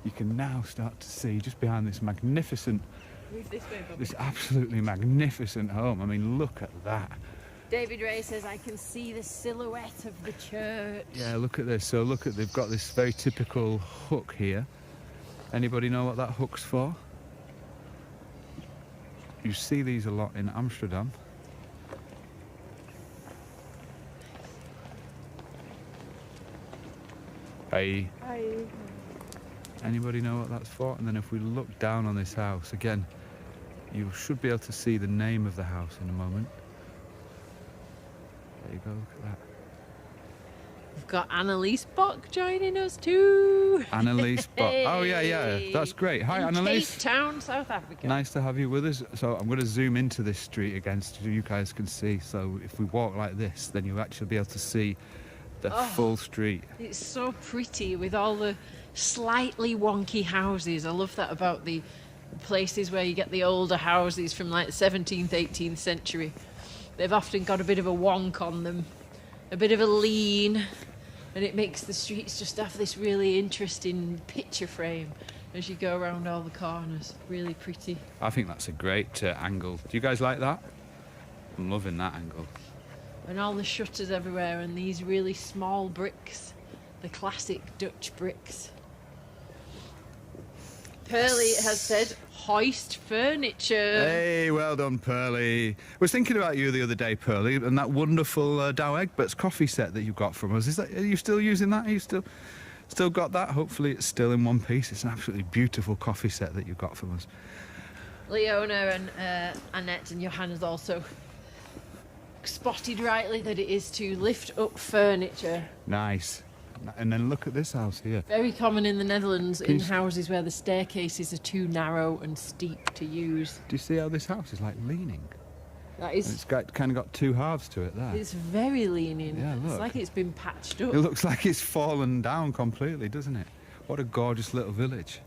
you can now start to see just behind this magnificent, this absolutely magnificent home. I mean, look at that. David Ray says, I can see the silhouette of the church. Yeah, look at this. So look at, they've got this very typical hook here. Anybody know what that hook's for? You see these a lot in Amsterdam. Hey. Hi. Anybody know what that's for? And then if we look down on this house, again, you should be able to see the name of the house in a moment. There you go, look at that. We've got Annalise Bock joining us too. Annalise Bock. Oh, yeah, that's great. Hi, Annalise. Cape Town, South Africa. Nice to have you with us. So I'm going to zoom into this street again so you guys can see. So if we walk like this, then you'll actually be able to see the full street. It's so pretty with all the slightly wonky houses. I love that about the places where you get the older houses from like the 17th, 18th century. They've often got a bit of a wonk on them, a bit of a lean, and it makes the streets just have this really interesting picture frame as you go around all the corners. Really pretty. I think that's a great angle. Do you guys like that? I'm loving that angle. And all the shutters everywhere and these really small bricks, the classic Dutch bricks. Pearly has said hoist furniture. Hey, well done, Pearly. I was thinking about you the other day, Pearly, and that wonderful Dow Egbert's coffee set that you got from us. Are you still using that? Are you still got that? Hopefully it's still in one piece. It's an absolutely beautiful coffee set that you got from us. Leona and Annette and Johanna's also spotted rightly that it is to lift up furniture. Nice. And then look at this house here. Very common in the Netherlands in houses where the staircases are too narrow and steep to use. Do you see how this house is like leaning? That is. It's kind of got two halves to it there. It's very leaning. Yeah, look. It's like it's been patched up. It looks like it's fallen down completely, doesn't it? What a gorgeous little village.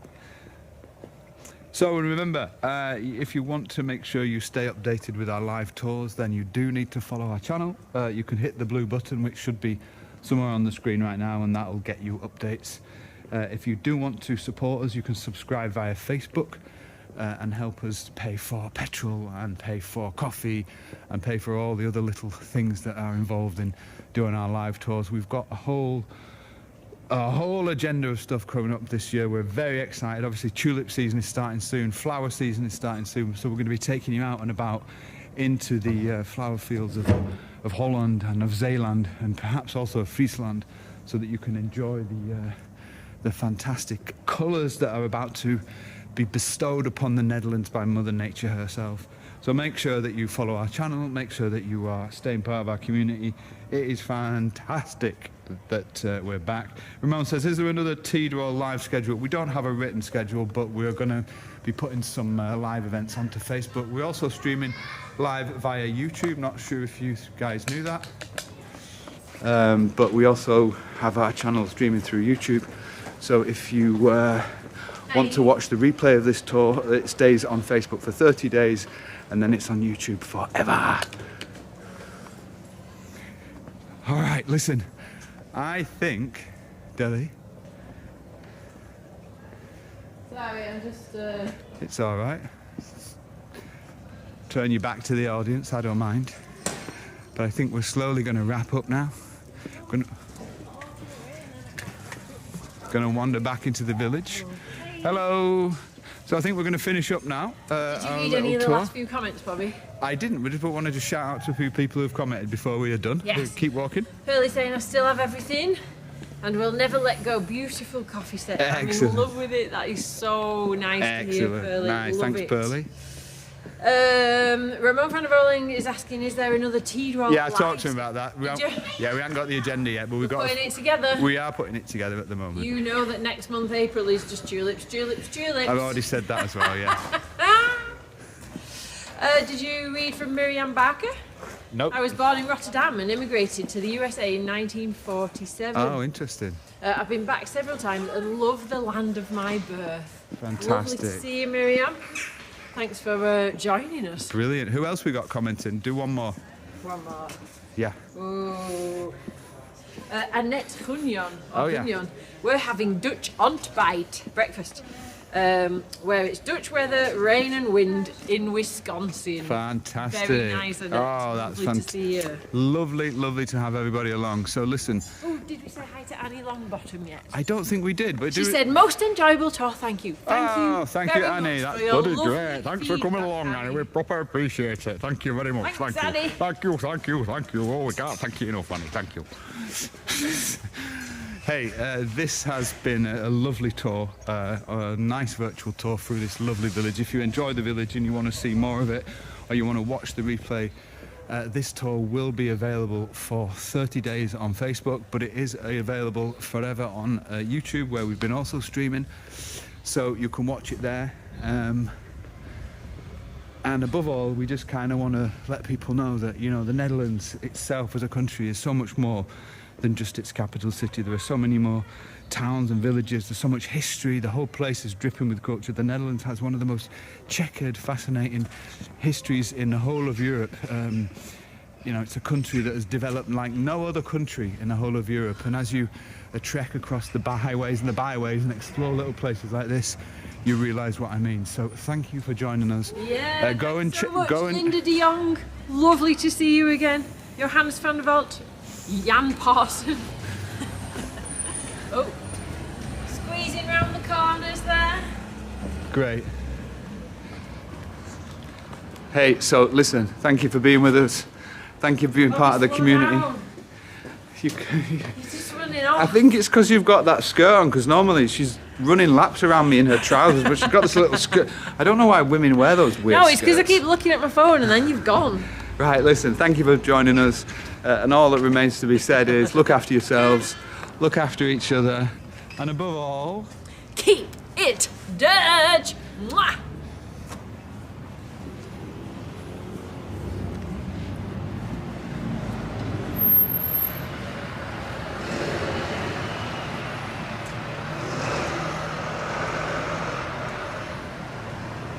So remember, if you want to make sure you stay updated with our live tours, then you do need to follow our channel. You can hit the blue button, which should be somewhere on the screen right now, and that'll get you updates. If you do want to support us, you can subscribe via Facebook and help us pay for petrol and pay for coffee and pay for all the other little things that are involved in doing our live tours. We've got a whole agenda of stuff coming up this year. We're very excited. Obviously, tulip season is starting soon, flower season is starting soon, so we're going to be taking you out and about into the flower fields of Holland and of Zeeland and perhaps also of Friesland, so that you can enjoy the fantastic colours that are about to be bestowed upon the Netherlands by Mother Nature herself. So make sure that you follow our channel, make sure that you are staying part of our community. It is fantastic that we're back. Ramon says, is there another T-Roll live schedule? We don't have a written schedule, but we're going to be putting some live events onto Facebook. We're also streaming live via YouTube. Not sure if you guys knew that. But we also have our channel streaming through YouTube. So if you want to watch the replay of this tour, it stays on Facebook for 30 days and then it's on YouTube forever. All right, listen, I think, Deli. Sorry, I'm just... It's all right. Turn you back to the audience, I don't mind. But I think we're slowly going to wrap up now. Going to wander back into the village. Hello. So I think we're going to finish up now. Did you read any of the last few comments, Bobby? I didn't. We just wanted to shout out to a few people who've commented before we are done. Yes. Keep walking. Pearly saying I still have everything and we'll never let go. Beautiful coffee set. Excellent. I'm in love with it. That is so nice to hear, Pearly. Nice. Love Thanks, it. Pearly. Ramon van der Voling is asking, is there another T-Roll? Yeah, I talked to him about that. We haven't got the agenda yet, but we've got. Putting it together. We are putting it together at the moment. You know that next month, April, is just tulips, tulips, tulips. I've already said that as well. Yeah. Did you read from Miriam Barker? Nope. I was born in Rotterdam and immigrated to the USA in 1947. Oh, interesting. I've been back several times and love the land of my birth. Fantastic. Lovely to see you, Miriam. Thanks for joining us. Brilliant. Who else we got commenting? Do one more. One more. Yeah. Oh. Annette Gunjon. Oh, yeah. Gunjon. We're having Dutch ontbijt breakfast, where it's Dutch weather, rain and wind in Wisconsin. Fantastic. Very nice, Annette. Oh, that's lovely to see you. Lovely, lovely to have everybody along. So listen. Oh, did we say hi to Annie Longbottom yet? I don't think we did, but She said, most enjoyable tour, thank you. Thank you, Annie. That's bloody great. Thanks for coming along, Annie. We proper appreciate it. Thank you very much. Thanks, Annie. Thank you. Oh, we can't thank you enough, Annie. Thank you. Hey, this has been a lovely tour, a nice virtual tour through this lovely village. If you enjoy the village and you want to see more of it, or you want to watch the replay, this tour will be available for 30 days on Facebook, but it is available forever on YouTube, where we've been also streaming, so you can watch it there. And above all, we just kind of want to let people know that, you know, the Netherlands itself as a country is so much more than just its capital city. There are so many more towns and villages. There's so much history. The whole place is dripping with culture. The Netherlands has one of the most checkered, fascinating histories in the whole of Europe. You know, it's a country that has developed like no other country in the whole of Europe. And as you trek across the highways and the byways and explore little places like this, you realise what I mean. So thank you for joining us. Yeah, go and so much. go and Linda de Jong, lovely to see you again. Johannes van der Voort, Jan Parson. Oh, squeezing round the corners there. Great. Hey, so listen, thank you for being with us. Thank you for being part of the community. He's just running off. I think it's because you've got that skirt on, because normally she's running laps around me in her trousers, but she's got this little skirt. I don't know why women wear those weird No, it's because I skirts. keep looking at my phone and then you've gone. Right, listen, thank you for joining us. And all that remains to be said is look after yourselves, look after each other, and above all, Keep it Dutch. Mwah.